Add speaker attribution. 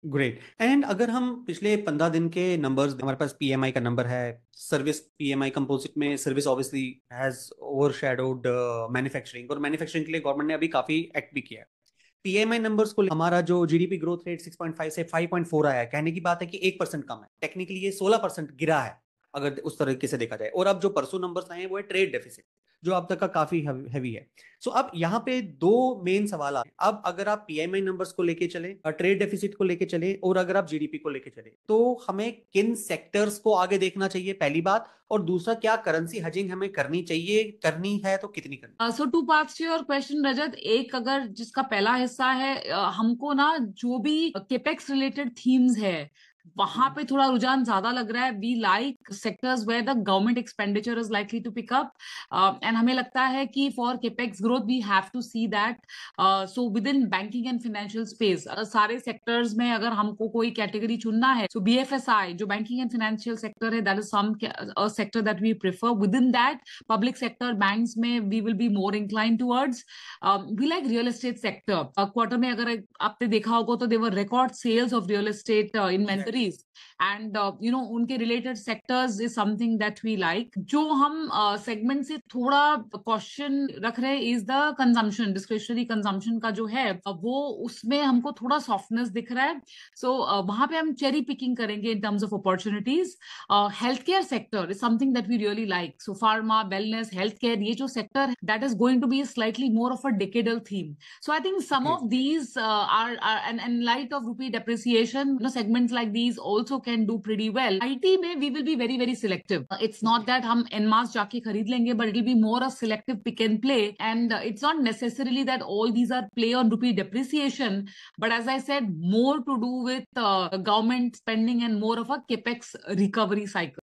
Speaker 1: Great. And अगर हम पिछले 15 दिन के नंबर्स, हमारे पास पीएमआई का नंबर है। सर्विस पीएमआई कंपोजिट में service obviously has overshadowed manufacturing, और मैन्युफैक्चरिंग के लिए गवर्नमेंट ने अभी काफी एक्ट भी किया है। पीएमआई नंबर्स को हमारा जो जीडीपी ग्रोथ रेट 6.5 से 5.4 आया है, कहने की बात है कि 1% कम है। टेक्निकली ये 16% गिरा है अगर उस तरीके से देखा जाए। और अब जो परसों नंबर्स आए हैं वो है ट्रेड डेफिसिट, जो अब तक का काफी हैवी है। सो अब यहाँ पे दो मेन सवाल आए। अब अगर आप पीएमआई नंबर्स को लेके चले, ट्रेड डेफिसिट को लेके चले, और अगर आप जीडीपी को लेके चले, तो हमें किन सेक्टर्स को आगे देखना चाहिए, पहली बात। और दूसरा, क्या करेंसी हजिंग हमें करनी चाहिए, करनी है तो कितनी करनी।
Speaker 2: So two parts to your question Rajat. एक, अगर जिसका पहला हिस्सा है, हमको ना जो भी केपेक्स रिलेटेड थीम्स है वहां पे थोड़ा रुझान ज्यादा लग रहा है। We like sectors where the government expenditure is likely to pick up, and हमें लगता है कि for capex growth we have to see that. So within banking and financial space सारे सेक्टर्स में अगर हमको कोई कैटेगरी चुनना है, सो बीएफएसआई जो बैंकिंग एंड फाइनेंशियल सेक्टर है, that is some sector that we prefer. Within that public sector banks में we will be more inclined towards. We like real estate sector. Quarter में अगर आपने देखा होगा तो there were record sales of real estate
Speaker 1: Exactly.
Speaker 2: inventories, and उनके related sectors is something that we like. जो हम segment से थोड़ा caution रख रहे हैं is the consumption, discretionary consumption का जो है वो उसमें हमको थोड़ा softness दिख रहा है। So वहां पे हम cherry picking करेंगे in terms of opportunities. Healthcare sector is something that we really like. So pharma, wellness, healthcare, ये जो sector है, that is going to be slightly more of a decadal theme. So I think some
Speaker 1: Great.
Speaker 2: of these are and in light of rupee depreciation, segments like these also can do pretty well. IT में we will be very very selective. It's not that हम en masse जाके खरीद लेंगे, but it will be more a selective pick and play. And it's not necessarily that all these are play on rupee depreciation, but as I said, more to do with government spending and more of a capex recovery cycle.